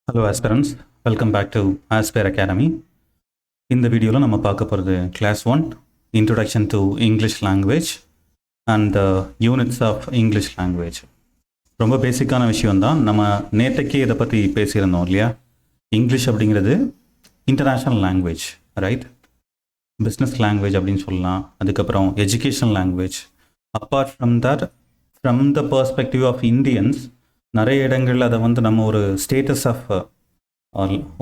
Hello aspirants, welcome back to aspire academy. இந்த வீடியோவில் நம்ம பார்க்க போகிறது class 1 introduction to English language and the units of English language. ரொம்ப பேசிக்கான விஷயம்தான். நம்ம நேற்றைக்கே இதை பற்றி பேசியிருந்தோம் இல்லையா? இங்கிலீஷ் அப்படிங்கிறது international language, right? Business language அப்படின்னு சொல்லலாம். அதுக்கப்புறம் educational language. Apart from that, from the perspective of Indians, நிறைய இடங்களில் அதை நம்ம ஒரு ஸ்டேட்டஸ் ஆஃப்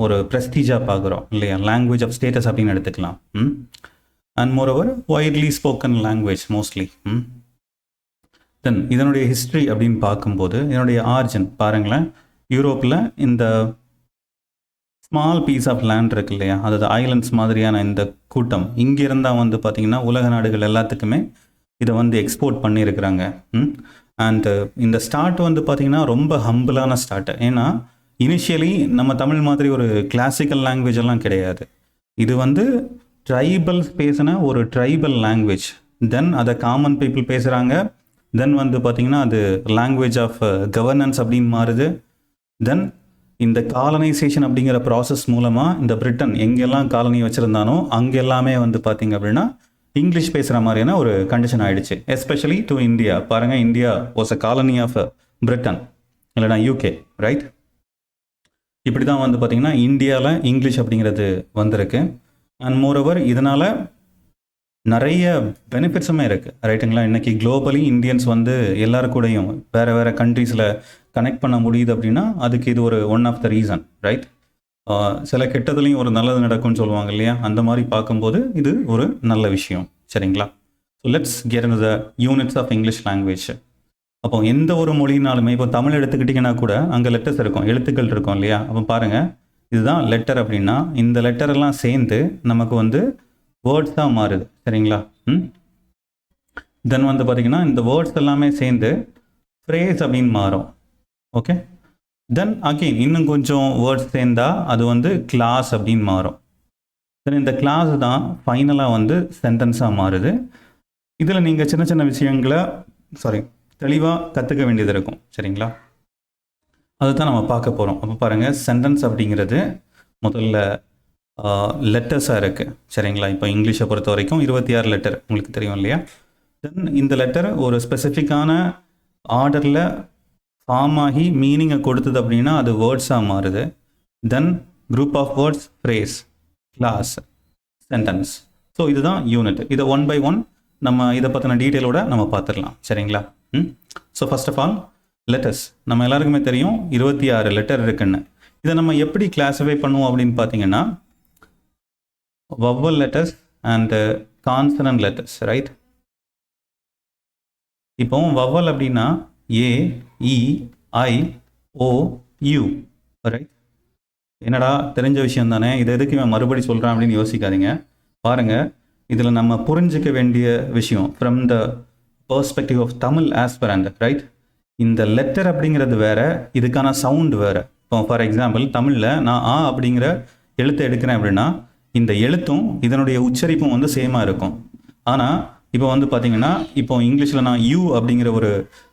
ஒரு ப்ரெஸ்டீஜாக பார்க்குறோம் இல்லையா? லாங்குவேஜ் ஆஃப் ஸ்டேட்டஸ் அப்படின்னு எடுத்துக்கலாம். And moreover widely spoken language mostly. Then இதனுடைய ஹிஸ்ட்ரி அப்படின்னு பார்க்கும்போது இதனுடைய ஆரிஜின் பாருங்களேன். யூரோப்பில் இந்த ஸ்மால் பீஸ் ஆஃப் லேண்ட் இருக்கு இல்லையா, அதாவது ஐலண்ட்ஸ் மாதிரியான இந்த கூட்டம் இங்கே இருந்தால் பார்த்திங்கன்னா உலக நாடுகள் எல்லாத்துக்குமே இதை எக்ஸ்போர்ட் பண்ணியிருக்கிறாங்க. அண்டு இந்த ஸ்டார்ட் பார்த்திங்கன்னா ரொம்ப ஹம்பிளான ஸ்டார்ட். ஏன்னா இனிஷியலி நம்ம தமிழ் மாதிரி ஒரு கிளாசிக்கல் லாங்குவேஜ் எல்லாம் கிடையாது. இது ட்ரைபல் பேசின ஒரு ட்ரைபல் லாங்குவேஜ். தென் அதை காமன் பீப்புள் பேசுகிறாங்க. தென் பார்த்திங்கன்னா அது லாங்குவேஜ் ஆஃப் கவர்னன்ஸ் அப்படின்னு மாறுது. தென் இந்த காலனைசேஷன் அப்படிங்கிற ப்ராசஸ் மூலமாக இந்த பிரிட்டன் எங்கெல்லாம் காலனி வச்சுருந்தானோ அங்கே எல்லாமே பார்த்திங்க அப்படின்னா இங்கிலீஷ் பேசுகிற மாதிரியான ஒரு கண்டிஷன் ஆகிடுச்சு. Especially to India. பாருங்கள், India was a colony of Britain, இல்லைனா யூகே, ரைட்? இப்படி தான் பார்த்திங்கன்னா இந்தியாவில் இங்கிலீஷ் அப்படிங்கிறது வந்திருக்கு. அண்ட் மோரோவர் இதனால் நிறைய பெனிஃபிட்ஸுமே இருக்குது, ரைட்டுங்களா? இன்றைக்கி குளோபலி இந்தியன்ஸ் எல்லாரு கூடயும் வேறு வேறு கண்ட்ரீஸில் கனெக்ட் பண்ண முடியுது அப்படின்னா அதுக்கு இது ஒரு one of the reason, right? சில கெட்டதுலேயும் ஒரு நல்லது நடக்கும்னு சொல்லுவாங்க இல்லையா? அந்த மாதிரி பார்க்கும்போது இது ஒரு நல்ல விஷயம், சரிங்களா? So let's get into the units of English language. அப்போ எந்த ஒரு மொழினாலுமே, இப்போ தமிழ் எடுத்துக்கிட்டிங்கன்னா கூட அங்கே லெட்டர்ஸ் இருக்கும், எழுத்துக்கள் இருக்கும் இல்லையா? அப்போ பாருங்கள், இதுதான் லெட்டர் அப்படின்னா இந்த லெட்டர் எல்லாம் சேர்ந்து நமக்கு வேர்ட்ஸ் தான் மாறுது, சரிங்களா? தென் பார்த்திங்கன்னா இந்த வேர்ட்ஸ் எல்லாமே சேர்ந்து ஃப்ரேஸ் அப்படின்னு மாறும். ஓகே, தென் அகெயின் இன்னும் கொஞ்சம் வேர்ட்ஸ் சேர்ந்தால் அது கிளாஸ் அப்படின்னு மாறும். தென் இந்த கிளாஸ் தான் ஃபைனலாக சென்டென்ஸாக மாறுது. இதில் நீங்கள் சின்ன சின்ன விஷயங்களை தெளிவாக கற்றுக்க வேண்டியது இருக்கும், சரிங்களா? அதுதான் நம்ம பார்க்க போகிறோம். அப்போ பாருங்கள், சென்டென்ஸ் அப்படிங்கிறது முதல்ல லெட்டர்ஸாக இருக்குது, சரிங்களா? இப்போ இங்கிலீஷை பொறுத்த வரைக்கும் 26 லெட்டர் உங்களுக்கு தெரியும் இல்லையா? தென் இந்த லெட்டர் ஒரு ஸ்பெசிஃபிக்கான ஆர்டரில் ஃபார்ம் ஆகி மீனிங்கை கொடுத்தது அப்படின்னா அது வேர்ட்ஸாக மாறுது. Then group of words, phrase, clause, sentence. So இதுதான் யூனிட். இதை ஒன் பை ஒன் நம்ம இதை பற்றின டீட்டெயிலோட நம்ம பார்த்துடலாம், சரிங்களா? So first of all letters. நம்ம எல்லாருக்குமே தெரியும் 26 லெட்டர் இருக்குன்னு. இதை நம்ம எப்படி கிளாஸிஃபை பண்ணுவோம் அப்படின்னு பார்த்தீங்கன்னா vowel letters and consonant letters, right? இப்போ வவ்வல் அப்படின்னா ஏ, இ, ஐ, ஓ, யூ, ரைட்? என்னடா தெரிஞ்ச விஷயம் தானே, இதை எதுக்கு இவன் மறுபடி சொல்கிறான் அப்படின்னு யோசிக்காதீங்க. பாருங்கள், இதில் நம்ம புரிஞ்சிக்க வேண்டிய விஷயம் from the perspective of Tamil aspirant, right? இந்த லெட்டர் அப்படிங்கிறது வேறு, இதுக்கான சவுண்டு வேறு. இப்போ ஃபார் எக்ஸாம்பிள் தமிழில் நான் ஆ அப்படிங்கிற எழுத்தை எடுக்கிறேன் அப்படின்னா இந்த எழுத்தும் இதனுடைய உச்சரிப்பும் சேமாக இருக்கும். ஆனால் இப்போ பார்த்தீங்கன்னா இப்போ இங்கிலீஷில் நான் யூ அப்படிங்கிற ஒரு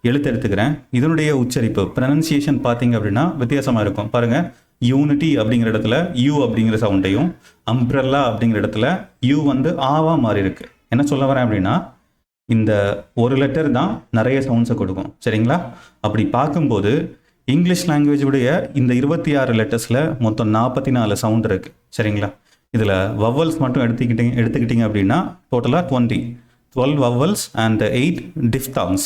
எழுத்து எடுத்துக்கிறேன், இதனுடைய உச்சரிப்பு ப்ரனன்சியேஷன் பார்த்தீங்க அப்படின்னா வித்தியாசமாக இருக்கும். பாருங்கள், யூனிட்டி அப்படிங்கிற இடத்துல யூ அப்படிங்கிற சவுண்டையும், அம்ப்ரெல்லா அப்படிங்கிற இடத்துல யூ ஆவாக மாறி இருக்கு. என்ன சொல்ல வரேன் அப்படின்னா இந்த ஒரு லெட்டர் தான் நிறைய சவுண்ட்ஸை கொடுக்கும், சரிங்களா? அப்படி பார்க்கும்போது இங்கிலீஷ் லாங்குவேஜுடைய இந்த 26 லெட்டர்ஸில் மொத்தம் 44 சவுண்ட் இருக்குது, சரிங்களா? இதில் வவ்வல்ஸ் மட்டும் எடுத்துக்கிட்டிங்க அப்படின்னா டோட்டலாக 12 வவ்வல்ஸ் அண்ட் 8 டிஃப்தாங்ஸ்.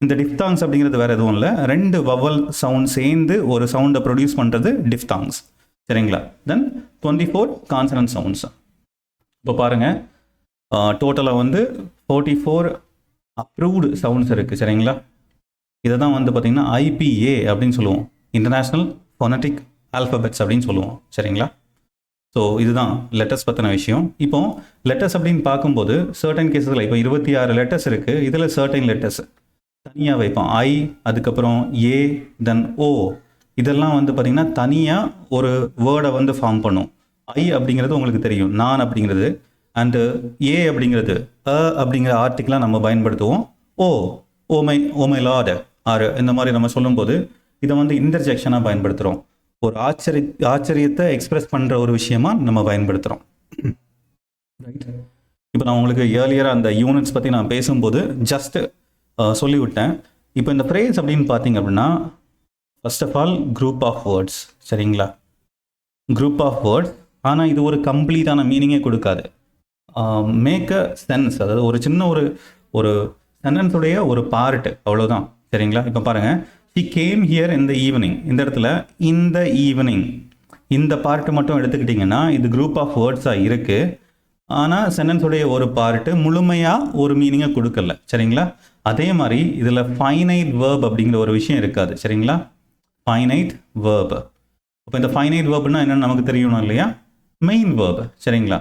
இந்த டிஃப்தாங்ஸ் அப்படிங்கிறது வேறு எதுவும் இல்லை, 2 வவ்வல் சவுண்ட் சேர்ந்து ஒரு சவுண்டை ப்ரொடியூஸ் பண்ணுறது டிஃப்தாங்ஸ், சரிங்களா? தென் 24 கான்சனன்ட் சவுண்ட்ஸ். இப்போ பாருங்கள், டோட்டலாக 44 அப்ரூவ்டு சவுண்ட்ஸ் இருக்குது, சரிங்களா? இதை தான் பார்த்திங்கன்னா IPA அப்படின்னு சொல்லுவோம், இன்டர்நேஷ்னல் ஃபோனட்டிக் ஆல்ஃபபெட்ஸ் அப்படின்னு சொல்லுவோம், சரிங்களா? ஸோ இதுதான் லெட்டர்ஸ் பற்றின விஷயம். இப்போ லெட்டர்ஸ் அப்படின்னு பார்க்கும்போது சர்டன் கேஸஸில் இப்போ 26 லெட்டர்ஸ் இருக்குது. இதில் சர்டன் லெட்டர்ஸ் தனியாக வைப்போம். ஐ, அதுக்கப்புறம் ஏ, தென் ஓ, இதெல்லாம் பார்த்திங்கன்னா தனியாக ஒரு வேர்டை ஃபார்ம் பண்ணும். ஐ அப்படிங்கிறது உங்களுக்கு தெரியும், நான் அப்படிங்கிறது. அண்டு ஏ அப்படிங்கிறது அப்படிங்கிற ஆர்டிக்கலாக நம்ம பயன்படுத்துவோம். ஓமை லார்டு ஆர் இந்த மாதிரி நம்ம சொல்லும்போது இதை இன்டர்ஜெக்ஷனாக பயன்படுத்துகிறோம். ஒரு ஆச்சரியத்தை எக்ஸ்பிரஸ் பண்ணுற ஒரு விஷயமா நம்ம பயன்படுத்துகிறோம். ரைட். இப்போ நான் உங்களுக்கு ஏர்லியராக அந்த யூனிட்ஸ் பற்றி நான் பேசும்போது ஜஸ்ட் சொல்லிவிட்டேன். இப்போ இந்த ஃப்ரேஸ் அப்படின்னு பார்த்தீங்க அப்படின்னா, first of all group of words. சரிங்களா? Group of words. ஆனால் இது ஒரு கம்ப்ளீட்டான மீனிங்கே கொடுக்காது. மேக் அ சென்ஸ், அதாவது ஒரு சின்ன ஒரு சென்டென்ஸுடைய ஒரு பார்ட்டு, அவ்வளோதான். சரிங்களா? இப்போ பாருங்கள், he came here in the evening. இந்த இடத்துல இந்த ஈவினிங் இந்த பார்ட்டு மட்டும் எடுத்துக்கிட்டிங்கன்னா இது குரூப் ஆஃப் வேர்ட்ஸாக இருக்குது. ஆனால் சென்டென்ஸுடைய ஒரு பார்ட்டு முழுமையாக ஒரு மீனிங்கை கொடுக்கல. சரிங்களா? அதே மாதிரி இதில் ஃபைனைட் வேர்ப் அப்படிங்கிற ஒரு விஷயம் இருக்காது. சரிங்களா? Finite verb. அப்போ இந்த ஃபைனைட் வேர்ப்னா என்னென்னு நமக்கு தெரியணும் இல்லையா? Main verb. சரிங்களா?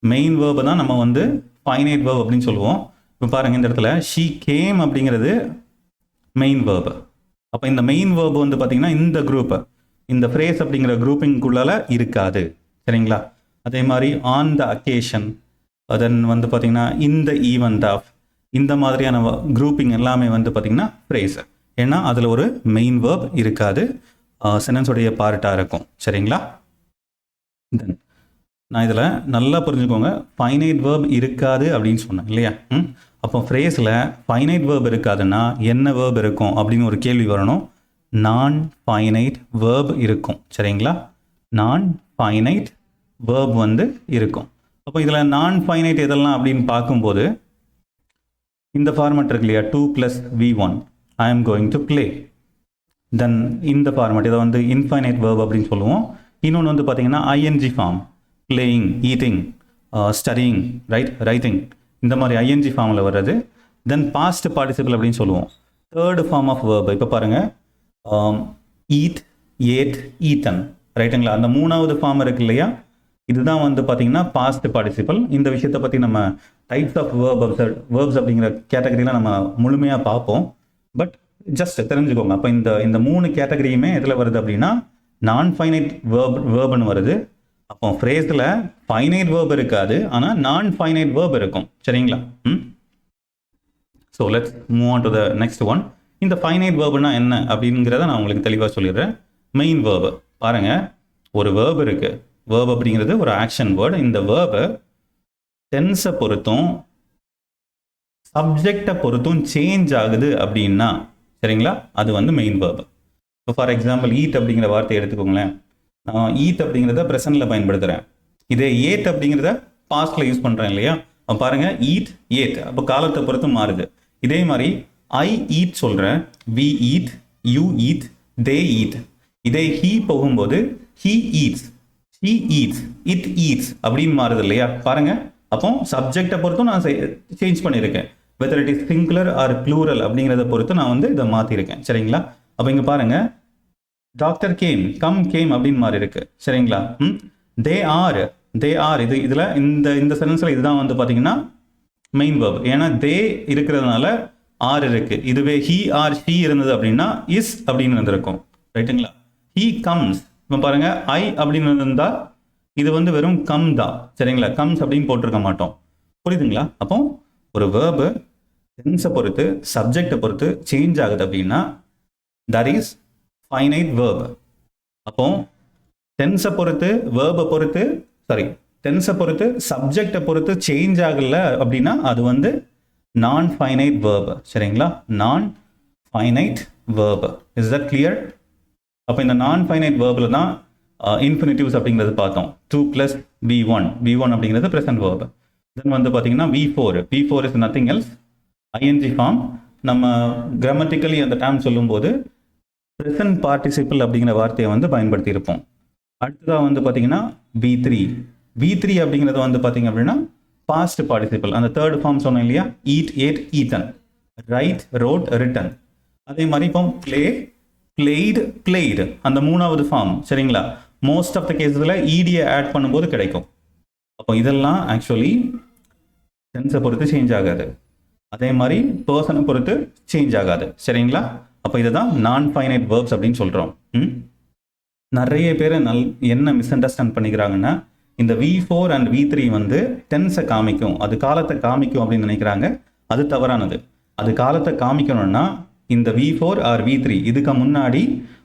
மெயின் வேர்பை தான் நம்ம வந்து ஃபைனைட் வேர்ப் அப்படின்னு சொல்லுவோம். இப்போ பாருங்கள், இந்த இடத்துல ஷீ கேம் அப்படிங்கிறது மெயின் வேர்பு. அப்போ இந்த மெயின் வேர்பு வந்து பார்த்திங்கன்னா இந்த குரூப்பை, இந்த ஃப்ரேஸ் அப்படிங்கிற குரூப்பிங்குள்ளால இருக்காது. சரிங்களா? அதே மாதிரி ஆன் த அக்கேஷன், தென் வந்து பார்த்திங்கன்னா இந்த ஈவெண்ட் ஆஃப், இந்த மாதிரியான குரூப்பிங் எல்லாமே வந்து பார்த்திங்கன்னா ஃப்ரேஸ். ஏன்னா அதில் ஒரு மெயின் வேர்ப் இருக்காது, சென்டென்ஸுடைய பார்ட்டாக இருக்கும். சரிங்களா? தென் நான் இதில் நல்லா புரிஞ்சுக்கோங்க, ஃபைனைட் வேர்ப் இருக்காது அப்படின்னு சொன்னேன் இல்லையா? அப்போ ஃப்ரேஸில் ஃபைனைட் வேர்ப் இருக்காதுன்னா என்ன வேர்ப் இருக்கும் அப்படின்னு ஒரு கேள்வி வரணும். நான் ஃபைனைட் வேர்ப் இருக்கும். சரிங்களா? நான் ஃபைனைட் வேர்ப் வந்து இருக்கும். அப்போ இதில் நான் ஃபைனைட் எதெல்லாம் அப்படின்னு பார்க்கும்போது இந்த ஃபார்மேட் இருக்கு இல்லையா? 2 + V1 I am going to play. தென் இந்த ஃபார்மேட், இதை வந்து இன்ஃபைனைட் வேர்ப் அப்படின்னு சொல்லுவோம். இன்னொன்று வந்து பார்த்தீங்கன்னா ING form, playing, eating, studying, writing, இந்த மாதிரி ஐஎன்ஜி ஃபார்மில் வர்றது. தென் பாஸ்ட் பார்ட்டிசிபிள் அப்படின்னு சொல்லுவோம். Third form of verb. இப்போ பாருங்கள், ஈட், ஏட், ஈட்டன், ரைட்டுங்களா? அந்த மூணாவது ஃபார்ம் இருக்கு இல்லையா? இதுதான் வந்து பார்த்தீங்கன்னா பாஸ்ட் பார்ட்டிசிபிள். இந்த விஷயத்தை பற்றி நம்ம டைப்ஸ் ஆஃப் வேர்ப்ஸ் அப்படிங்கிற கேட்டகரியில் நம்ம முழுமையாக பார்ப்போம். பட் ஜஸ்ட் தெரிஞ்சுக்கோங்க. அப்போ இந்த மூணு கேட்டகரியுமே எதில் வருது அப்படின்னா நான் ஃபைனைட் வேர்ப்னு வருது. அப்போ ஃப்ரேஸில் ஃபைனைட் வேர்ப் இருக்காது, ஆனால் நான் ஃபைனைட் வேர்ப் இருக்கும். சரிங்களா? So let's move on to the next one. இந்த ஃபைனைட் வேர்ப்னா என்ன அப்படிங்கிறத நான் உங்களுக்கு தெளிவாக சொல்லிடுறேன். மெயின் வேர்பு பாருங்கள், ஒரு வேர்ப் இருக்குது. வேர்ப் அப்படிங்கிறது ஒரு ஆக்ஷன் வேர்டு. இந்த வேர்பு டென்ஸை பொறுத்தும் சப்ஜெக்டை பொறுத்தும் சேஞ்ச் ஆகுது அப்படின்னா, சரிங்களா, அது வந்து மெயின் வேர்பு. இப்போ ஃபார் எக்ஸாம்பிள் ஈட் அப்படிங்கிற வார்த்தையை எடுத்துக்கோங்களேன். நான் ஈட் அப்படிங்கிறத ப்ரெசன்ட்டில் பயன்படுத்துகிறேன். இதே ஏட் அப்படிங்கிறத பாஸ்ட்டில் யூஸ் பண்ணுறேன் இல்லையா? அப்போ பாருங்கள், ஈட், ஏட், அப்போ காலத்தை பொறுத்து மாறுது. இதே மாதிரி ஐ ஈட் சொல்கிறேன், we eat, you eat, they eat. இதே ஹீ போகும்போது he eats, she eats, it eats அப்படின்னு மாறுது இல்லையா? பாருங்கள், அப்போ சப்ஜெக்டை பொறுத்தும் நான் சேஞ்ச் பண்ணியிருக்கேன். Whether it is singular or plural அப்படிங்கிறத பொறுத்து நான் வந்து இதை மாற்றிருக்கேன். சரிங்களா? அப்போ இங்கே பாருங்கள், டாக்டர் கேம், கம் கேம் அப்படின்னு மாறி இருக்கு. சரிங்களா? தே ஆர் இதில் இந்த சென்டென்ஸில் இதுதான் வந்து பார்த்தீங்கன்னா மெயின் வேர்ப். ஏன்னா தே இருக்கிறதுனால ஆர் இருக்கு. இதுவே ஹீ ஆர் ஷீ இருந்தது அப்படின்னா இஸ் அப்படின்னு இருந்திருக்கும். ரைட்டுங்களா? ஹீ கம்ஸ், இப்போ பாருங்க ஐ அப்படின்னு இருந்தால் இது வந்து வெறும் கம் தான். சரிங்களா? கம்ஸ் அப்படின்னு போட்டிருக்க மாட்டோம். புரியுதுங்களா? அப்போ ஒரு வேர்பு டென்ஸை பொறுத்து சப்ஜெக்டை பொறுத்து சேஞ்ச் ஆகுது அப்படின்னா தட் இஸ் ஃபைனைட் வேர்ப். அப்போ டென்ஸை பொறுத்து வேர்பை பொறுத்து டென்ஸை பொறுத்து சப்ஜெக்டை பொறுத்து சேஞ்ச் ஆகல அப்படின்னா அது வந்து நான் ஃபைனைட் வேர்ப். சரிங்களா? நான் finite verb. Is that clear? அப்போ இந்த நான் ஃபைனைட் வேர்பில் தான் இன்ஃபினிட்டிவ்ஸ் அப்படிங்கிறது பார்த்தோம். 2 + V1 அப்படிங்கிறது ப்ரெசன்ட் வேர்ப். தென் வந்து பார்த்தீங்கன்னா V4 is nothing else, ING form. நம்ம கிராமட்டிக்கலி அந்த டேர்ம் சொல்லும்போது ப்ரெசன்ட் பார்ட்டிசிபிள் அப்படிங்கிற வார்த்தையை வந்து பயன்படுத்தியிருப்போம். அடுத்ததாக வந்து பார்த்தீங்கன்னா V3 அப்படிங்கிறது வந்து பார்த்தீங்க அப்படின்னா பாஸ்ட் பார்ட்டிசிபிள். அந்த தேர்ட் ஃபார்ம் சொன்னோம் இல்லையா? Eat, ate, eaten, write, wrote, written. அதே மாதிரி இப்போ ப்ளே, பிளேய்டு, பிளேய்டு, அந்த மூணாவது ஃபார்ம். சரிங்களா? மோஸ்ட் ஆஃப் த கேஸில் ஈடியை ஆட் பண்ணும்போது கிடைக்கும். அப்போ இதெல்லாம் ஆக்சுவலி டென்ஸை பொறுத்து சேஞ்ச் ஆகாது. அதே மாதிரி பர்சனை பொறுத்து சேஞ்ச் ஆகாது. சரிங்களா? அப்போ இதுதான் நான் ஃபைனைட் வேர்ப்ஸ் அப்படின்னு சொல்கிறோம். நிறைய பேர் என்ன மிஸ் அண்டர்ஸ்டாண்ட் பண்ணிக்கிறாங்கன்னா, இந்த V4 அண்ட் V3 வந்து டென்ஸை காமிக்கும், அது காலத்தை காமிக்கும் அப்படின்னு நினைக்கிறாங்க. அது தவறானது. அது காலத்தை காமிக்கணும்னா இந்த V4 ஆர் V3 இதுக்கு முன்னாடி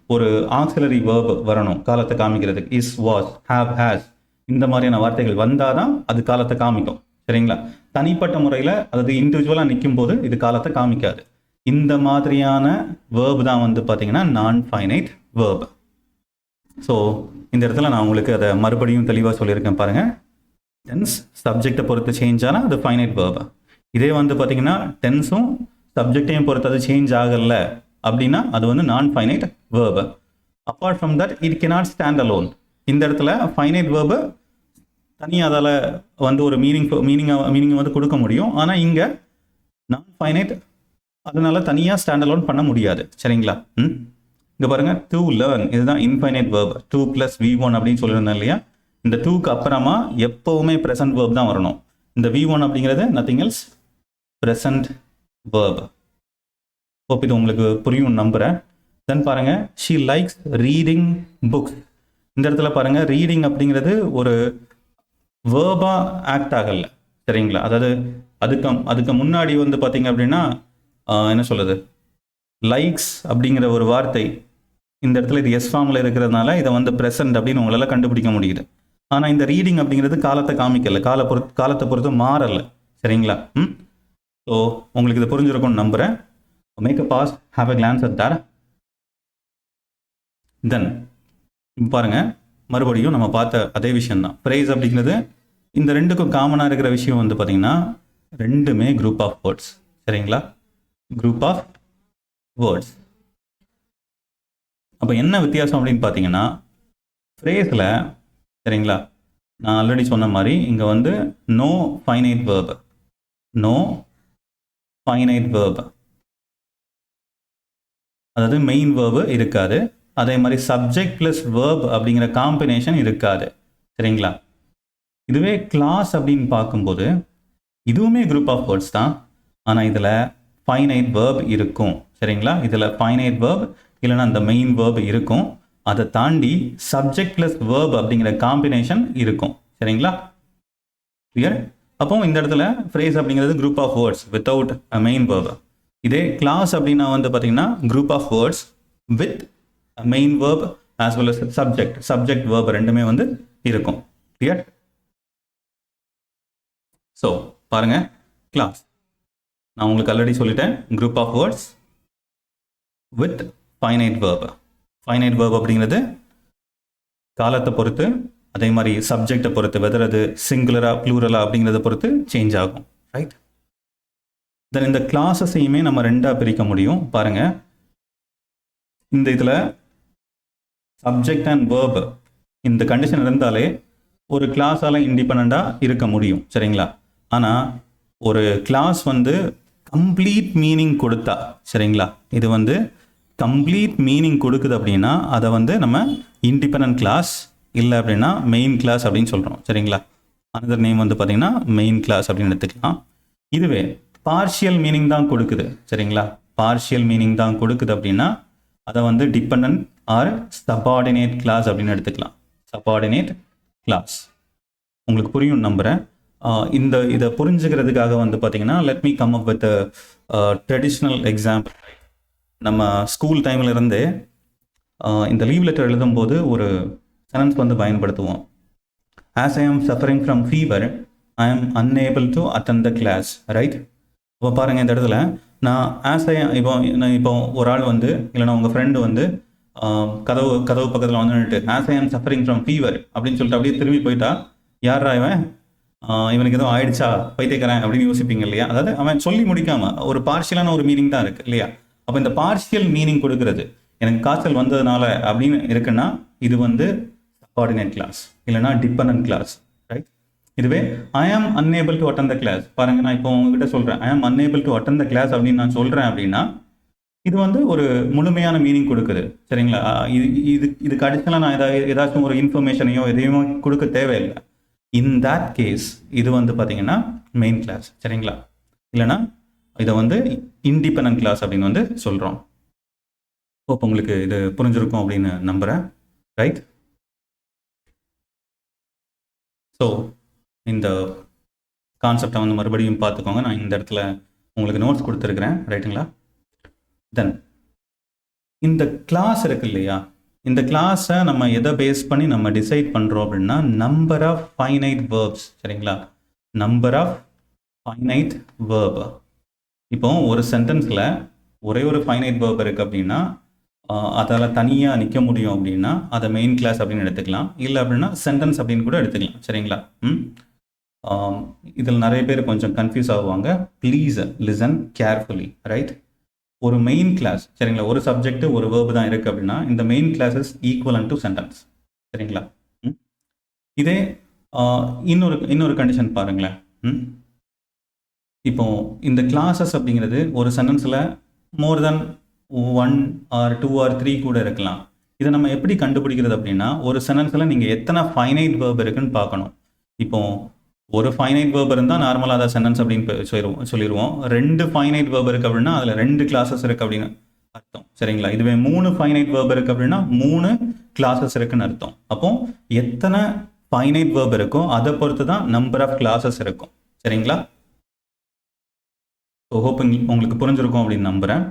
ஒரு ஆக்சிலரி வேர்ப் வரணும் காலத்தை காமிக்கிறதுக்கு. இஸ், வாஸ், ஹேவ், ஹேஸ் இந்த மாதிரியான வார்த்தைகள் வந்தால் தான் அது காலத்தை காமிக்கும். சரிங்களா? தனிப்பட்ட முறையில் அதாவது இண்டிவிஜுவலாக நிற்கும் போது இது காலத்தை காமிக்காது. இந்த மாதிரியான வேர்ப் தான் வந்து பார்த்தீங்கன்னா நான் ஃபைனைட் வேர்ப். ஸோ இந்த இடத்துல நான் உங்களுக்கு அதை மறுபடியும் தெளிவாக சொல்லியிருக்கேன் பாருங்கள். டென்ஸ் சப்ஜெக்டை பொறுத்து சேஞ்ச் ஆனால் அது ஃபைனைட் வேர்ப். இதே வந்து பார்த்தீங்கன்னா டென்ஸும் சப்ஜெக்டையும் பொறுத்து அது சேஞ்ச் ஆகலை அப்படின்னா அது வந்து நான் finite verb. Apart from that it cannot stand alone. இந்த இடத்துல ஃபைனைட் வேர்பு தனியாக அதால் வந்து ஒரு மீனிங்கை வந்து கொடுக்க முடியும். ஆனால் இங்கே நான் ஃபைனைட் அதனால தனியாக ஸ்டாண்ட் அலோன் பண்ண முடியாது. சரிங்களா? இங்கே பாருங்கள், டு லேர்ன் இதுதான் இன்ஃபைனைட் வேர்ப். 2 + V1 அப்படின்னு சொல்லியிருந்தேன் இல்லையா? இந்த 2க்கு அப்புறமா எப்போவுமே ப்ரெசன்ட் வேர்ப் தான் வரணும். இந்த V1 அப்படிங்கிறது nothing else, present verb. Hope இது உங்களுக்கு புரியும் நம்புகிறேன். தென் பாருங்கள், ஷீ லைக்ஸ் ரீடிங் புக்ஸ். இந்த இடத்துல பாருங்கள், ரீடிங் அப்படிங்கிறது ஒரு வேர்பாக ஆக்ட் ஆகலை. சரிங்களா? அதாவது அதுக்கு முன்னாடி வந்து பார்த்தீங்க அப்படின்னா என்ன சொல்கிறது, லைக்ஸ் அப்படிங்கிற ஒரு வார்த்தை இந்த இடத்துல இது எஸ் ஃபார்மில் இருக்கிறதுனால இதை வந்து ப்ரெசன்ட் அப்படின்னு உங்களால் கண்டுபிடிக்க முடியுது. ஆனால் இந்த ரீடிங் அப்படிங்கிறது காலத்தை காமிக்கலை, காலத்தை பொறுத்து மாறலை. சரிங்களா? ஸோ உங்களுக்கு இது புரிஞ்சிருக்கும்னு நம்புகிறேன். Make a pause, have a glance at that. Then பாருங்கள், மறுபடியும் நம்ம பார்த்த அதே விஷயம்தான். ஃப்ரேஸ் அப்படிங்கிறது இந்த ரெண்டுக்கும் காமனாக இருக்கிற விஷயம் வந்து பார்த்தீங்கன்னா ரெண்டுமே குரூப் ஆஃப் வேர்ட்ஸ். சரிங்களா? Group of words. அப்போ என்ன வித்தியாசம் அப்படின்னு பார்த்தீங்கன்னா ஃப்ரேஸில், சரிங்களா, நான் ஆல்ரெடி சொன்ன மாதிரி இங்கே வந்து no finite verb, no finite verb, அதாவது மெயின் வேர்பு இருக்காது. அதே மாதிரி சப்ஜெக்ட் ப்ளஸ் வேர்ப் அப்படிங்கிற காம்பினேஷன் இருக்காது. சரிங்களா? இதுவே கிளாஸ் அப்படின்னு பார்க்கும்போது இதுவுமே குரூப் ஆஃப் வேர்ட்ஸ் தான். ஆனால் இதில் ஃபைனைட் வேர்ப் இருக்கும். சரிங்களா? இதில் ஃபைனைட் வேர்ப் இல்லைன்னா அந்த மெயின் வேர்ப் இருக்கும். அதை தாண்டி சப்ஜெக்ட் ப்ளஸ் வேர்ப் அப்படிங்கிற காம்பினேஷன் இருக்கும். சரிங்களா? கிளியர்? அப்போ இந்த இடத்துல ஃப்ரேஸ் அப்படிங்கிறது group of words without a main verb. இதே கிளாஸ் அப்படின்னா வந்து பார்த்தீங்கன்னா group of words with main verb as well as subject verb ரெண்டுமே வந்து இருக்கும். கிளியர்? ஸோ பாருங்க, கிளாஸ் நான் உங்களுக்கு ஆல்ரெடி சொல்லிட்டேன், group of words with finite verb. Finite verb அப்படிங்கிறது காலத்தை பொறுத்து, அதே மாதிரி சப்ஜெக்டை பொறுத்து, வெதர் அது சிங்குலரா ப்ளூரலா அப்படிங்கிறத பொறுத்து சேஞ்ச் ஆகும். ரைட்? தென் இந்த கிளாஸஸையுமே நம்ம ரெண்டாக பிரிக்க முடியும். பாருங்க, இந்த இதில் சப்ஜெக்ட் அண்ட் வேர்ப் இந்த கண்டிஷன் இருந்தாலே ஒரு கிளாஸால் இண்டிபெண்ட்டாக இருக்க முடியும். சரிங்களா? ஆனால் ஒரு கிளாஸ் வந்து கம்ப்ளீட் மீனிங் கொடுத்தா, சரிங்களா, இது வந்து கம்ப்ளீட் மீனிங் கொடுக்குது அப்படின்னா அதை வந்து நம்ம இண்டிபெண்டன்ட் கிளாஸ், இல்லை அப்படின்னா மெயின் கிளாஸ் அப்படின்னு சொல்கிறோம். சரிங்களா? அனதர் நேம் வந்து பார்த்தீங்கன்னா மெயின் கிளாஸ் அப்படின்னு எடுத்துக்கலாம். இதுவே பார்ஷியல் மீனிங் தான் கொடுக்குது, சரிங்களா, பார்ஷியல் மீனிங் தான் கொடுக்குது அப்படின்னா அதை வந்து டிபெண்டன்ட் ஆர் சபார்டினேட் கிளாஸ் அப்படின்னு எடுத்துக்கலாம். சபார்டினேட் கிளாஸ் உங்களுக்கு புரியும் நம்புகிறேன். இதை புரிஞ்சுக்கிறதுக்காக வந்து பார்த்தீங்கன்னா let me come up with traditional example. நம்ம ஸ்கூல் டைமில் இருந்தே இந்த லீவ் லெட்டர் எழுதும்போது ஒரு சென்டென்ஸ் வந்து பயன்படுத்துவோம். ஆஸ் ஐ ஆம் suffering from fever, I am unable to attend the class. Right? இப்போ பாருங்கள், இந்த இடத்துல நான் ஆஸ் ஐ இப்போ ஒரு ஆள் வந்து, இல்லைனா உங்கள் ஃப்ரெண்டு வந்து கதவு பக்கத்தில் வந்து நின்றுட்டு ஆஸ் ஐ ஆம் சஃபரிங் ஃப்ரம் ஃபீவர் அப்படின்னு சொல்லிட்டு அப்படியே திரும்பி போயிட்டா, யாரா இவனுக்கு எதுவும் ஆயிடுச்சா, பைத்தியக்காரன் அப்படின்னு யோசிப்பீங்க இல்லையா? அதாவது அவன் சொல்லி முடிக்காம ஒரு பார்ஷியலான ஒரு மீனிங் தான் இருக்கு இல்லையா? அப்போ இந்த பார்ஷியல் மீனிங் கொடுக்கறது, எனக்கு காய்ச்சல் வந்ததுனால அப்படின்னு இருக்குன்னா இது வந்து சபார்டினேட் கிளாஸ் இல்லைனா டிபெண்டன்ட் கிளாஸ். ரைட்? இதுவே I am unable to attend the class, பாருங்க, நான் இப்போ உங்ககிட்ட சொல்றேன் I am unable to attend the class அப்படின்னு நான் சொல்றேன் அப்படின்னா இது வந்து ஒரு முழுமையான மீனிங் கொடுக்குது. சரிங்களா? இதுக்கு அடிஷனலாக நான் ஏதாச்சும் ஒரு இன்ஃபர்மேஷனையோ எதையுமோ கொடுக்க தேவையில்லை. இன் தட் கேஸ் இது வந்து பார்த்தீங்கன்னா மெயின் கிளாஸ். சரிங்களா? இல்லைனா இதை வந்து இண்டிபெண்டன்ட் கிளாஸ் அப்படின்னு வந்து சொல்கிறோம். இப்போ உங்களுக்கு இது புரிஞ்சிருக்கும் அப்படின்னு நம்புகிறேன். ரைட்? ஸோ இந்த கான்செப்டை வந்து மறுபடியும் பார்த்துக்கோங்க. நான் இந்த இடத்துல உங்களுக்கு நோட்ஸ் கொடுத்துருக்குறேன். ரைட்டுங்களா? தென் இந்த கிளாஸ் இருக்கு இல்லையா, இந்த கிளாஸை நம்ம எதை பேஸ் பண்ணி நம்ம டிசைட் பண்ணுறோம் அப்படின்னா நம்பர் ஆஃப் ஃபைனைட் வேர்ப்ஸ். சரிங்களா, நம்பர் ஆஃப் ஃபைனைட் வேர்ப். இப்போ ஒரு சென்டென்ஸில் ஒரே ஒரு ஃபைனைட் வேர்ப் இருக்குது அப்படின்னா அதால் தனியாக நிற்க முடியும் அப்படின்னா அதை மெயின் கிளாஸ் அப்படின்னு எடுத்துக்கலாம். இல்லை அப்படின்னா சென்டென்ஸ் அப்படின்னு கூட எடுத்துக்கலாம். சரிங்களா, இதில் நிறைய பேர் கொஞ்சம் கன்ஃபியூஸ் ஆகுவாங்க. Please listen carefully. ரைட், ஒரு மெயின் கிளாஸ், சரிங்களா, ஒரு சப்ஜெக்ட் ஒரு வேர்பு தான் இருக்குது அப்படின்னா இந்த main clause is equivalent to sentence. சரிங்களா, இதே இன்னொரு கண்டிஷன் பாருங்களேன். இப்போ இந்த கிளாஸஸ் அப்படிங்கிறது ஒரு சென்டென்ஸில் மோர் தென் 1 or 2 or 3 கூட இருக்கலாம். இதை நம்ம எப்படி கண்டுபிடிக்கிறது அப்படின்னா ஒரு சென்டென்ஸில் நீங்கள் எத்தனை ஃபைனைட் வேர்ப் இருக்குன்னு பார்க்கணும். இப்போ ஒரு ஃபைனைட் வேர்ப் இருந்தால் நார்மலாக அதை சென்டென்ஸ் அப்படின்னு சொல்லிடுவோம். 2 ஃபைனைட் வேர்ப் இருக்குது அப்படின்னா அதில் 2 கிளாஸஸ் இருக்குது அப்படின்னு அர்த்தம். சரிங்களா, இதுவே 3 ஃபைனைட் வேர்ப் இருக்குது அப்படின்னா 3 கிளாஸஸ் இருக்குன்னு அர்த்தம். அப்போ எத்தனை ஃபைனைட் வேர்ப் இருக்கோ அதை பொறுத்து தான் நம்பர் ஆஃப் கிளாஸஸ் இருக்கும். சரிங்களா, ஸோ ஹோப் உங்களுக்கு புரிஞ்சிருக்கும் அப்படின்னு நம்புகிறேன்.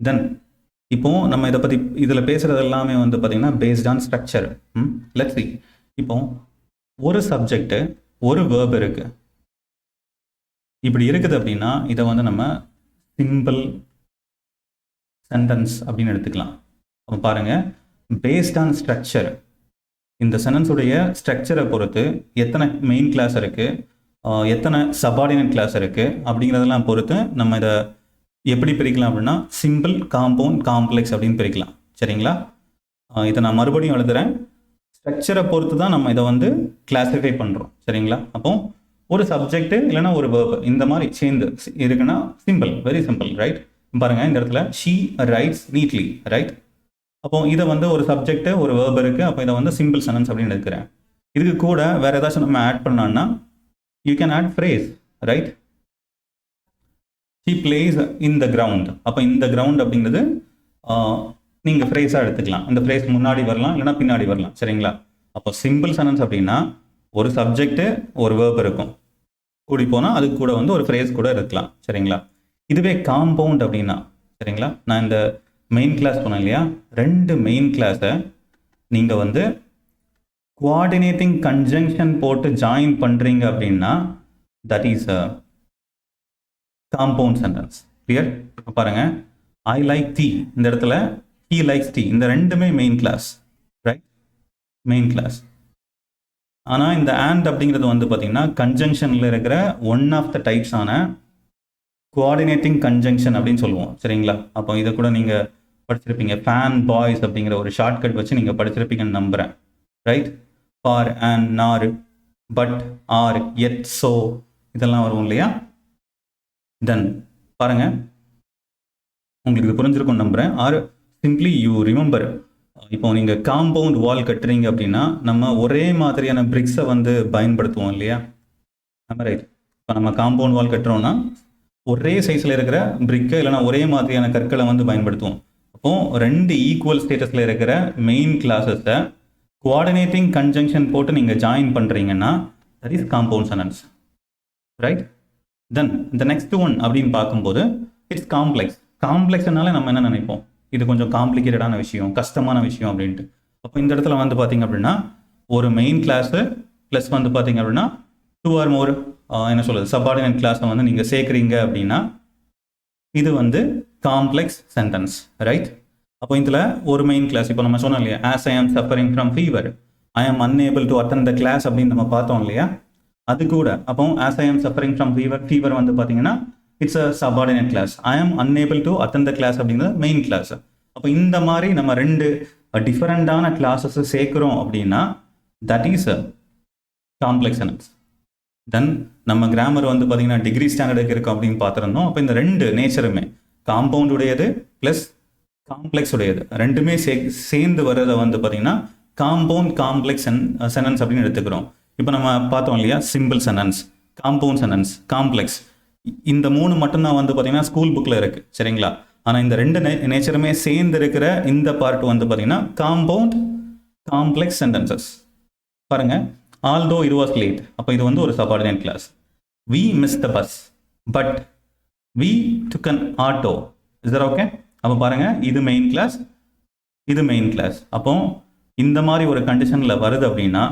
தென் இப்போ நம்ம இதை பற்றி இதில் பேசுகிறது எல்லாமே வந்து பார்த்திங்கன்னா based on structure. Let's see, இப்போ ஒரு சப்ஜெக்ட்டு ஒரு வேர்ப் இருக்குது, இப்படி இருக்குது அப்படின்னா இதை வந்து நம்ம சிம்பிள் சென்டென்ஸ் அப்படின்னு எடுத்துக்கலாம். அப்போ பாருங்கள், பேஸ்ட் ஆன் ஸ்ட்ரக்சர், இந்த சென்டென்ஸுடைய ஸ்ட்ரக்சரை பொறுத்து எத்தனை மெயின் கிளாஸ் இருக்குது, எத்தனை சபார்டினேட் கிளாஸ் இருக்குது அப்படிங்கிறதெல்லாம் பொறுத்து நம்ம இதை எப்படி பிரிக்கலாம் அப்படின்னா சிம்பிள், காம்பவுண்ட், காம்ப்ளெக்ஸ் அப்படின்னு பிரிக்கலாம். சரிங்களா, இதை நான் மறுபடியும் எழுதுகிறேன். ஸ்ட்ரக்சரை பொறுத்து தான் நம்ம இதை வந்து கிளாஸிஃபை பண்ணுறோம். சரிங்களா, அப்போ ஒரு சப்ஜெக்ட் இல்லைனா ஒரு வேர்ப் இந்த மாதிரி சேர்ந்து இருக்குன்னா சிம்பிள், வெரி சிம்பிள். ரைட், பாருங்கள் இந்த இடத்துல ஷீ ரைட்ஸ் நீட்லி. ரைட், அப்போ இதை வந்து ஒரு சப்ஜெக்ட் ஒரு வேர்ப் இருக்குது, அப்போ இதை வந்து சிம்பிள் சென்டென்ஸ் அப்படின்னு எடுக்கிறேன். இதுக்கு கூட வேறு ஏதாச்சும் நம்ம ஆட் பண்ணோம்னா you can add phrase. Right, he plays in the ground. அப்போ இந்த கிரவுண்ட் அப்படிங்கிறது நீங்கள் ஃப்ரேஸாக எடுத்துக்கலாம். இந்த ஃப்ரேஸ் முன்னாடி வரலாம் இல்லைனா பின்னாடி வரலாம். சரிங்களா, அப்போ சிம்பிள் சென்டென்ஸ் அப்படின்னா ஒரு சப்ஜெக்ட் ஒரு வேர்ப் இருக்கும், கூடி போனால் அதுக்கு கூட வந்து ஒரு ஃப்ரேஸ் கூட இருக்கலாம். சரிங்களா, இதுவே காம்பவுண்ட் அப்படின்னா, சரிங்களா, நான் இந்த மெயின் கிளாஸ் சொன்னேன் இல்லையா, 2 மெயின் கிளாஸை நீங்கள் வந்து கோஆர்டினேட்டிங் கன்ஜங்ஷன் போட்டு ஜாயின் பண்ணுறீங்க அப்படின்னா that is compound sentence. Clear, பாருங்க, ஐ லைக் டீ, இந்த இடத்துல ஹீ லைக்ஸ் டீ, இந்த ரெண்டுமே main clause. Right, main clause. ஆனால் இந்த அண்ட் அப்படிங்கிறது வந்து பார்த்தீங்கன்னா கன்ஜங்ஷனில் இருக்கிற ஒன் ஆஃப் த டைப்ஸ் ஆன கோஆர்டினேட்டிங் கன்ஜங்ஷன் அப்படின்னு சொல்லுவோம். சரிங்களா, அப்போ இதை கூட நீங்கள் படிச்சிருப்பீங்க. ஃபேன் பாய்ஸ் அப்படிங்கிற ஒரு ஷார்ட்கட் வச்சு நீங்கள் படிச்சிருப்பீங்கன்னு நம்புகிறேன். ரைட், ஃபார், அண்ட், நார், பட், ஆர், எட், சோ இதெல்லாம் வரும் இல்லையா. தென் பாருங்க, உங்களுக்கு இது புரிஞ்சிருக்கும் நம்புகிறேன். ஆர் சிம்பிளி யூ ரிமெம்பர், இப்போ நீங்கள் காம்பவுண்ட் வால் கட்டுறீங்க அப்படின்னா நம்ம ஒரே மாதிரியான பிரிக்ஸை வந்து பயன்படுத்துவோம் இல்லையா. நம்ம ரைட், இப்போ நம்ம காம்பவுண்ட் வால் கட்டுறோம்னா ஒரே சைஸில் இருக்கிற பிரிக்கை இல்லைனா ஒரே மாதிரியான கற்களை வந்து பயன்படுத்துவோம். அப்போது 2 ஈக்குவல் ஸ்டேட்டஸில் இருக்கிற மெயின் கிளாஸஸை கோஆர்டினேட்டிங் கன்ஜங்ஷன் போட்டு நீங்கள் ஜாயின் பண்ணுறீங்கன்னா that is compound sentence. Right, then இந்த நெக்ஸ்ட் ஒன் அப்படின்னு பார்க்கும்போது இட்ஸ் காம்ப்ளெக்ஸ். காம்ப்ளெக்ஸ்னால நம்ம என்ன நினைப்போம், இது கொஞ்சம் காம்ப்ளிகேட்டடான விஷயம், கஷ்டமான விஷயம் அப்படின்ட்டு. அப்போ இந்த இடத்துல வந்து பார்த்தீங்க அப்படின்னா ஒரு மெயின் கிளாஸு ப்ளஸ் வந்து பார்த்தீங்க அப்படின்னா 2 or more என்ன சொல்கிறது சபார்டினேட் கிளாஸை வந்து நீங்கள் சேர்க்குறீங்க அப்படின்னா இது வந்து காம்ப்ளெக்ஸ் சென்டென்ஸ். ரைட், அப்போ இதில் ஒரு மெயின் கிளாஸ், இப்போ நம்ம சொன்னோம் இல்லையா, ஆஸ் ஐ ஆம் suffering from fever, I am unable to attend the class அப்படின்னு நம்ம பார்த்தோம் இல்லையா. அது கூட அப்போ ஆஸ் ஐ ஆம் சஃபரிங் ஃப்ரம் ஃபீவர் வந்து பார்த்தீங்கன்னா it's a subordinate clause. I am unable to attend the class அப்படிங்கிறது மெயின் கிளாஸ். அப்போ இந்த மாதிரி நம்ம 2 டிஃபரெண்டான கிளாஸஸ் சேர்க்குறோம் அப்படின்னா that is a complex sentence. Then நம்ம கிராமர் வந்து பார்த்தீங்கன்னா டிகிரி ஸ்டாண்டர்டுக்கு இருக்கும் அப்படின்னு பார்த்துருந்தோம். அப்போ இந்த 2 நேச்சருமே காம்பவுண்ட் உடையது ப்ளஸ் காம்ப்ளெக்ஸ் உடையது ரெண்டுமே சேர்ந்து வர்றதை வந்து பார்த்தீங்கன்னா காம்பவுண்ட் காம்ப்ளெக்ஸ் சென்டென்ஸ் அப்படின்னு எடுத்துக்கிறோம். இப்போ நம்ம பார்த்தோம் இல்லையா, simple sentence, compound sentence, complex, இந்த 3 மட்டும்தான் வந்து பார்த்தீங்கன்னா ஸ்கூல் புக்கில் இருக்குது. சரிங்களா, ஆனால் இந்த 2 நேச்சருமே சேர்ந்து இருக்கிற இந்த பார்ட் வந்து பார்த்தீங்கன்னா காம்பவுண்ட் காம்ப்ளெக்ஸ் சென்டென்சஸ். பாருங்கள், ஆல்தோ இட் வாஸ் லேட், அப்போ இது வந்து ஒரு subordinate clause. We miss the bus, but we took an auto, is that okay. அப்போ பாருங்கள், இது மெயின் கிளாஸ், இது மெயின் கிளாஸ். அப்போ இந்த மாதிரி ஒரு கண்டிஷனில் வருது அப்படின்னா,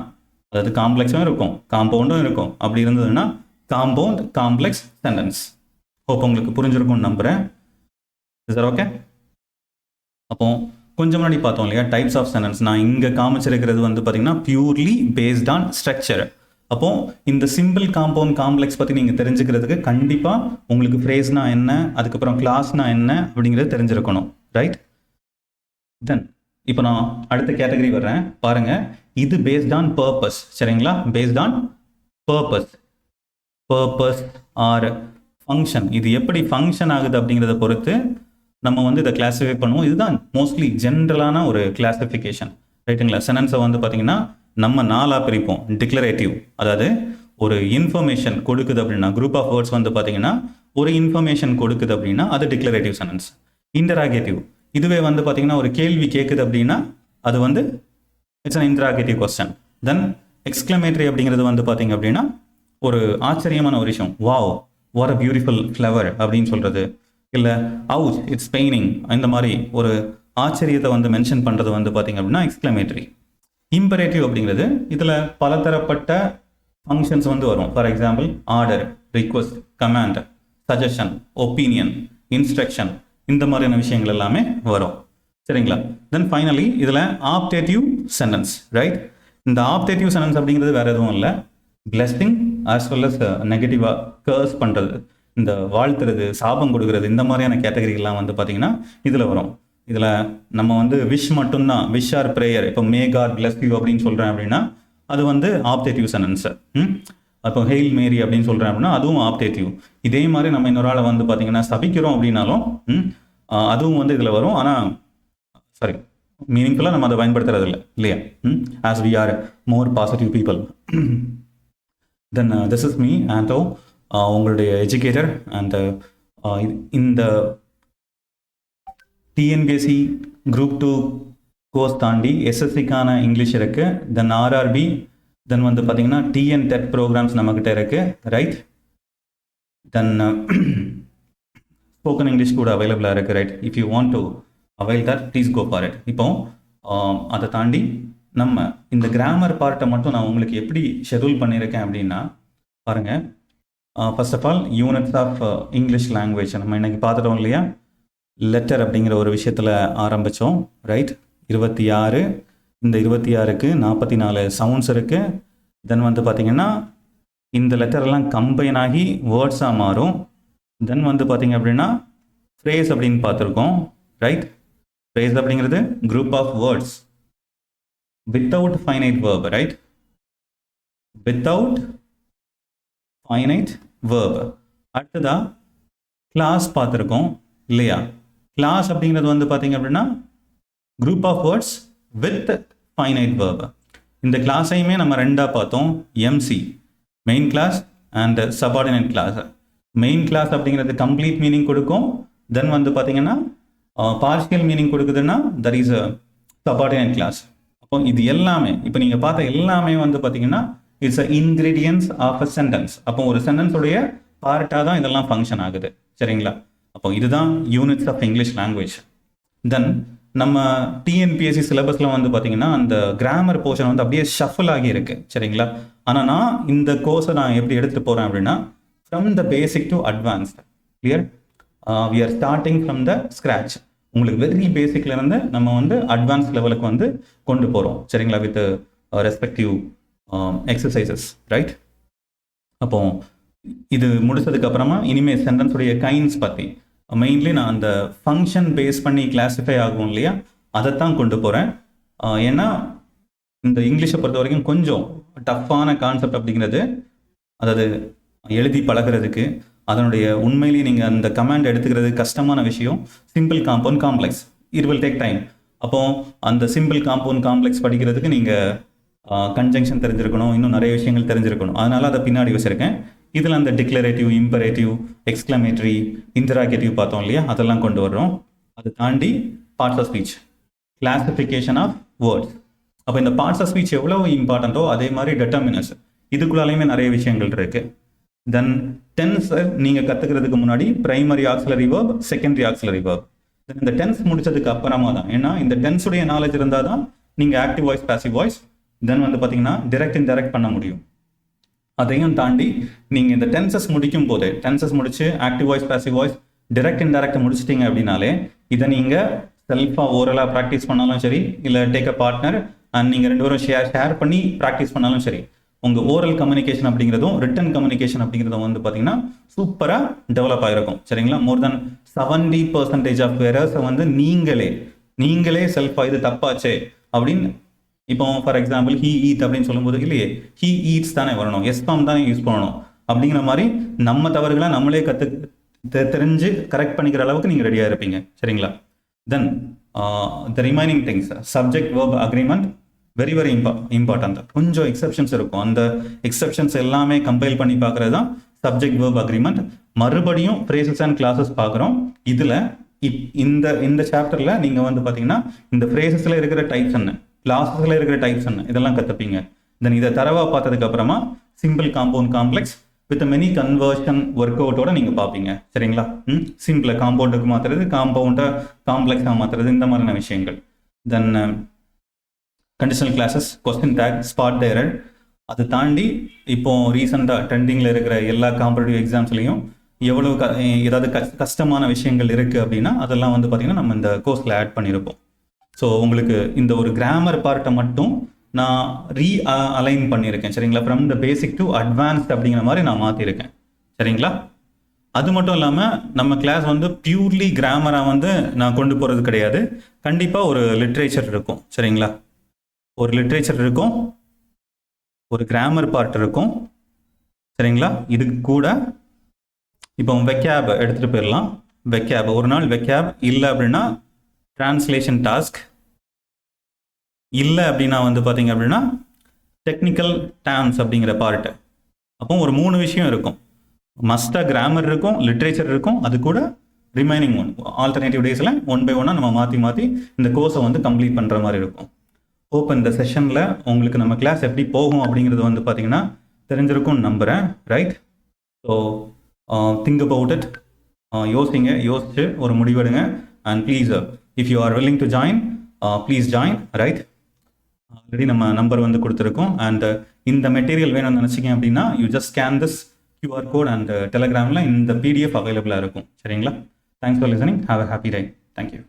அதாவது காம்ப்ளெக்ஸும் இருக்கும், காம்பவுண்டும் இருக்கும். அப்படி இருந்ததுன்னா காம்பவுண்ட் காம்ப்ளெக்ஸ் சென்டென்ஸ். ஹோப் உங்களுக்கு புரிஞ்சிருக்கும்னு நம்புகிறேன். Sir okay. அப்போ கொஞ்சம் முன்னாடி பார்த்தோம் இல்லையா டைப்ஸ் ஆஃப் சென்டென்ஸ். நான் இங்கே காமிச்சிருக்கிறது வந்து பார்த்தீங்கன்னா பியூர்லி பேஸ்ட் ஆன் ஸ்ட்ரக்சர். அப்போ இந்த சிம்பிள் காம்பவுண்ட் காம்ப்ளெக்ஸ் பற்றி நீங்கள் தெரிஞ்சுக்கிறதுக்கு கண்டிப்பாக உங்களுக்கு ஃப்ரேஸ்னா என்ன, அதுக்கப்புறம் கிளாஸ்னா என்ன அப்படிங்கிறது தெரிஞ்சிருக்கணும். ரைட். தென் இப்போ நான் அடுத்த கேட்டகரி வர்றேன் பாருங்க. இது பேஸ்ட் ஆன் பர்பஸ். சரிங்களா? Based on purpose. Purpose or function. இது எப்படி ஃபங்க்ஷன் ஆகுது அப்படிங்கிறத பொறுத்து நம்ம வந்து இதை கிளாஸிஃபை பண்ணுவோம். இதுதான் மோஸ்ட்லி ஜென்ரலான ஒரு கிளாஸிஃபிகேஷன். ரைட்டுங்களா? சென்டென்ஸை வந்து பார்த்தீங்கன்னா நம்ம 4ஆக பிரிப்போம். டிக்ளரேட்டிவ், அதாவது ஒரு இன்ஃபர்மேஷன் கொடுக்குது அப்படின்னா, குரூப் ஆஃப் வேர்ட்ஸ் வந்து பார்த்தீங்கன்னா ஒரு இன்ஃபர்மேஷன் கொடுக்குது அப்படின்னா அது டிக்ளரேட்டிவ் சென்டென்ஸ். இன்டராகேட்டிவ், இதுவே வந்து பார்த்தீங்கன்னா ஒரு கேள்வி கேட்குது அப்படின்னா அது வந்து it's an interrogative question. Then exclamatory அப்படிங்கிறது வந்து பார்த்தீங்க அப்படின்னா ஒரு ஆச்சரியமான ஒரு விஷயம், wow what a beautiful flower அப்படின்னு சொல்கிறது, இல்லை அவுச் இட்ஸ் பெயினிங், இந்த மாதிரி ஒரு ஆச்சரியத்தை வந்து மென்ஷன் பண்ணுறது வந்து பார்த்தீங்க அப்படின்னா எக்ஸ்க்ளமேட்டரி. இம்பரேட்டிவ் அப்படிங்கிறது இதில் பலதரப்பட்ட ஃபங்க்ஷன்ஸ் வந்து வரும். For example order, request, command, suggestion, opinion, instruction, இந்த மாதிரியான விஷயங்கள் எல்லாமே வரும். சரிங்களா? தென் ஃபைனலி இதில் ஆப்டேட்டிவ் சென்டென்ஸ். ரைட். இந்த ஆப்டேட்டிவ் சென்டென்ஸ் அப்படிங்கிறது வேறு எதுவும் இல்லை, பிளெஸிங் ஆஸ் வெல் அஸ் நெகட்டிவாக கர்ஸ் பண்ணுறது, இந்த வாழ்த்துறது, சாபம் கொடுக்கறது, இந்த மாதிரியான கேட்டகரிகள்லாம் வந்து பார்த்தீங்கன்னா இதில் வரும். இதில் நம்ம வந்து விஷ் மட்டும்தான், விஷ் ஆர் ப்ரேயர், இப்போ மே காட் பிளஸ் யூ அப்படின்னு சொல்கிறேன் அப்படின்னா அது வந்து ஆப்டேட்டிவ் சென்டென்ஸு. அப்போ ஹெயில் மேரி அப்படின்னு சொல்கிறேன் அப்படின்னா அதுவும் ஆப்டேட்டிவ். இதே மாதிரி நம்ம இன்னொரு ஆளை வந்து பார்த்தீங்கன்னா சபிக்கிறோம் அப்படின்னாலும் அதுவும் வந்து இதில் வரும். ஆனால் சாரி, மீனிங்ஃபுல்லாக நம்ம அதை பயன்படுத்துறது இல்லை இல்லையா? As we are more positive people. Then this is me Anto, உங்களுடைய எஜுகேட்டர். அண்ட் இந்த டிஎன்பிஎஸ்சி குரூப் 2 கோர்ஸ் தாண்டி எஸ்எஸ்சிக்கான இங்கிலீஷ் இருக்குது. தென் ஆர்ஆர்பி, தென் வந்து பார்த்தீங்கன்னா டிஎன் டெட் ப்ரோக்ராம்ஸ் நம்மக்கிட்ட இருக்குது. ரைட். தென் ஸ்போக்கன் இங்கிலீஷ் கூட அவைலபிளாக இருக்குது. Right. If you want to avail that please go for it. இப்போ அதை தாண்டி நம்ம இந்த கிராமர் பார்ட்டை மட்டும் நான் உங்களுக்கு எப்படி ஷெட்யூல் பண்ணியிருக்கேன் அப்படின்னா பாருங்கள். First of all units of English language நம்ம இன்றைக்கி பார்த்துட்டோம் இல்லையா? லெட்டர் அப்படிங்கிற ஒரு விஷயத்தில் ஆரம்பித்தோம். ரைட். 26, இந்த 26க்கு 44 சவுண்ட்ஸ் இருக்குது. தென் வந்து பார்த்திங்கன்னா இந்த லெட்டரெல்லாம் கம்பைன் ஆகி வேர்ட்ஸாக மாறும். தென் வந்து பார்த்திங்க அப்படின்னா ஃப்ரேஸ் அப்படின்னு பார்த்துருக்கோம். ரைட். ஃப்ரேஸ் அப்படிங்கிறது group of words without finite verb. Right. Without finite verb. அடுத்ததாக கிளாஸ் பார்த்துருக்கோம் இல்லையா? கிளாஸ் அப்படிங்கிறது வந்து பார்த்தீங்க அப்படின்னா group of words with finite verb. இந்த கிளாஸையுமே நம்ம ரெண்டாக பார்த்தோம், MC main clause and subordinate clause. Main clause அப்படிங்கிறது கம்ப்ளீட் மீனிங் கொடுக்கும். தென் வந்து பார்த்தீங்கன்னா பார்ஷியல் மீனிங் கொடுக்குதுன்னா that is a subordinate clause. அப்போ இது எல்லாமே இப்போ நீங்கள் பார்த்த எல்லாமே வந்து பார்த்தீங்கன்னா it's a ingredients of a sentence. அப்போ ஒரு சென்டென்ஸுடைய பார்ட்டாக தான் இதெல்லாம் ஃபங்க்ஷன் ஆகுது. சரிங்களா? அப்போ இதுதான் யூனிட்ஸ் ஆஃப் இங்கிலீஷ் லாங்குவேஜ். தென் நம்ம டிஎன்பிஎஸ்சி சிலபஸில் வந்து பார்த்தீங்கன்னா அந்த கிராமர் போர்ஷன் வந்து அப்படியே ஷஃபில் ஆகி இருக்கு. சரிங்களா? ஆனால் நான் இந்த கோர்ஸை நான் எப்படி எடுத்துகிட்டு போகிறேன் அப்படின்னா from the basic to advanced. Clear? We are starting from the scratch. உங்களுக்கு வெரி பேசிக்லேருந்து நம்ம வந்து அட்வான்ஸ் லெவலுக்கு வந்து கொண்டு போகிறோம். சரிங்களா? With respective exercises. ரைட். அப்போ இது முடிச்சதுக்கு அப்புறமா இனிமேல் சென்டென்ஸுடைய கைண்ட்ஸ் பற்றி மெயின்லி நான் அந்த ஃபங்க்ஷன் பேஸ் பண்ணி கிளாஸிஃபை ஆகும் இல்லையா, அதைத்தான் கொண்டு போகிறேன். ஏன்னா இந்த இங்கிலீஷை பொறுத்த வரைக்கும் கொஞ்சம் டஃப்பான கான்செப்ட் அப்படிங்கிறது, அதாவது எழுதி பழகிறதுக்கு அதனுடைய உண்மையிலேயே நீங்கள் அந்த கமாண்ட் எடுத்துக்கிறது கஷ்டமான விஷயம். Simple compound complex, it will take time. அப்போ அந்த சிம்பிள் காம்பவுண்ட் காம்ப்ளெக்ஸ் படிக்கிறதுக்கு நீங்கள் கன்ஜங்ஷன் தெரிஞ்சிருக்கணும், இன்னும் நிறைய விஷயங்கள் தெரிஞ்சிருக்கணும். அதனால அதை பின்னாடி வச்சுருக்கேன். இதில் அந்த டிக்ளரேட்டிவ், இம்பரேட்டிவ், எக்ஸ்க்ளமேட்டரி, இன்டராகேட்டிவ் பார்த்தோம் இல்லையா, அதெல்லாம் கொண்டு வர்றோம். அதை தாண்டி parts of speech, classification of words. அப்போ இந்த பார்ட்ஸ் ஆஃப் ஸ்பீச் எவ்வளோ இம்பார்ட்டண்ட்டோ அதே மாதிரி டெட்டர்மினஸ், இதுக்குள்ளாலையுமே நிறைய விஷயங்கள் இருக்குது. தென் டென்ஸை நீங்கள் கற்றுக்கிறதுக்கு முன்னாடி primary auxiliary verb, secondary auxiliary verb, இந்த டென்ஸ் முடிச்சதுக்கு அப்புறமா தான், ஏன்னா இந்த டென்ஸுடைய நாலேஜ் இருந்தால் தான் நீங்கள் ஆக்டிவ் வாய்ஸ் பேசிவ் வாய்ஸ் தென் வந்து பார்த்தீங்கன்னா டிரெக்ட் இன்டைரக்ட் பண்ண முடியும். அதையும் தாண்டி நீங்கள் இந்த டென்சஸ் முடிக்கும் போது, டென்சஸ் முடிச்சு active voice passive voice direct indirect முடிச்சிட்டிங்க அப்படின்னாலே இதை நீங்கள் செல்ஃபாக ஓரலாக ப்ராக்டிஸ் பண்ணாலும் சரி, இல்லை டேக் அ பார்ட்னர் அண்ட் நீங்கள் 2 பேரும் ஷேர் பண்ணி ப்ராக்டிஸ் பண்ணாலும் சரி, உங்கள் ஓரல் கம்யூனிகேஷன் அப்படிங்கிறதும் ரிட்டன் கம்யூனிகேஷன் அப்படிங்கிறதும் வந்து பார்த்தீங்கன்னா சூப்பராக டெவலப் ஆகிருக்கும். சரிங்களா? மோர் தென் 70% ஆஃப் எரர்ஸை வந்து நீங்களே செல்ஃபாக இது தப்பாச்சே அப்படின்னு, இப்போ ஃபார் எக்ஸாம்பிள் ஹீ ஈட் அப்படின்னு சொல்லும்போது இல்லையே ஹீ ஈட்ஸ் தானே வரணும், எஸ் ஃபார்ம் தானே யூஸ் பண்ணணும் அப்படிங்கிற மாதிரி நம்ம தவறுகளை நம்மளே தெரிஞ்சு கரெக்ட் பண்ணிக்கிற அளவுக்கு நீங்கள் ரெடியாக இருப்பீங்க. சரிங்களா? Then the remaining things, subject verb agreement very very important. கொஞ்சம் எக்ஸப்ஷன்ஸ் இருக்கும், அந்த எக்ஸப்ஷன்ஸ் எல்லாமே கம்பைல் பண்ணி பார்க்குறது தான் சப்ஜெக்ட் வேர்ப் அக்ரிமெண்ட். மறுபடியும் ஃப்ரேசஸ் அண்ட் கிளாஸஸ் பார்க்குறோம். இதில் இந்த சாப்டரில் நீங்கள் வந்து பார்த்தீங்கன்னா இந்த ஃப்ரேசஸில் இருக்கிற டைப்ஸ் என்ன, கிளாஸஸில் இருக்கிற டைப்ஸ் என்ன, இதெல்லாம் கற்றுப்பீங்க. தென் இதை தரவாக பார்த்ததுக்கு அப்புறமா simple compound complex with many conversion work அவுட்டோட நீங்கள் பார்ப்பீங்க. சரிங்களா? சிம்பிளை காம்பவுண்டுக்கு மாற்றுறது, காம்பவுண்டை காம்ப்ளெக்ஸாக மாற்றுறது, இந்த மாதிரியான விஷயங்கள். Then conditional clauses, question tag, spot the error. அதை தாண்டி இப்போ ரீசெண்டாக ட்ரெண்டிங்கில் இருக்கிற எல்லா காம்படிட்டிவ் எக்ஸாம்ஸ்லையும் எவ்வளவு ஏதாவது கஷ்டமான விஷயங்கள் இருக்குது அப்படின்னா அதெல்லாம் வந்து பார்த்திங்கன்னா நம்ம இந்த கோர்ஸில் ஆட் பண்ணியிருப்போம். ஸோ உங்களுக்கு இந்த ஒரு கிராமர் பார்ட்டை மட்டும் நான் அலைன் பண்ணியிருக்கேன். சரிங்களா? From the basic to advanced அப்படிங்கிற மாதிரி நான் மாற்றிருக்கேன். சரிங்களா? அது மட்டும் இல்லாமல் நம்ம கிளாஸ் வந்து பியூர்லி கிராமராக வந்து நான் கொண்டு போகிறது கிடையாது. கண்டிப்பாக ஒரு லிட்ரேச்சர் இருக்கும். சரிங்களா? ஒரு லிட்ரேச்சர் இருக்கும், ஒரு கிராமர் பார்ட் இருக்கும். சரிங்களா? இதுக்கு கூட இப்போ வெக்கேப் எடுத்துகிட்டு போயிடலாம். வெக்கேப் ஒரு நாள் வெக்கேப் இல்லை அப்படின்னா டிரான்ஸ்லேஷன் டாஸ்க் இல்லை அப்படின்னா வந்து பார்த்தீங்க அப்படின்னா டெக்னிக்கல் டேர்ம்ஸ் அப்படிங்கிற பார்ட்டு. அப்போ ஒரு 3 விஷயம் இருக்கும். மஸ்ட்டாக கிராமர் இருக்கும், லிட்ரேச்சர் இருக்கும், அது கூட ரிமைனிங் ஆல்டர்னேட்டிவ் டேஸில் 1 by 1 நம்ம மாற்றி இந்த கோர்ஸை வந்து கம்ப்ளீட் பண்ணுற மாதிரி இருக்கும். ஹோப் இந்த செஷனில் உங்களுக்கு நம்ம கிளாஸ் எப்படி போகும் அப்படிங்கிறது வந்து பார்த்தீங்கன்னா தெரிஞ்சிருக்கும்னு நம்புகிறேன். Right? So think about it. யோசிச்சு ஒரு முடிவெடுங்க. And please if you are willing to join please join. Right? Already நம்ம நம்பர் வந்து கொடுத்துருக்கோம். அண்ட் இந்த மெட்டீரியல் வேணும்னு நினச்சிங்க அப்படின்னா you just scan this QR code and டெலகிராமில் இந்த PDF அவைலபிளாக இருக்கும். சரிங்களா? Thanks for listening. Have a happy day. Thank you.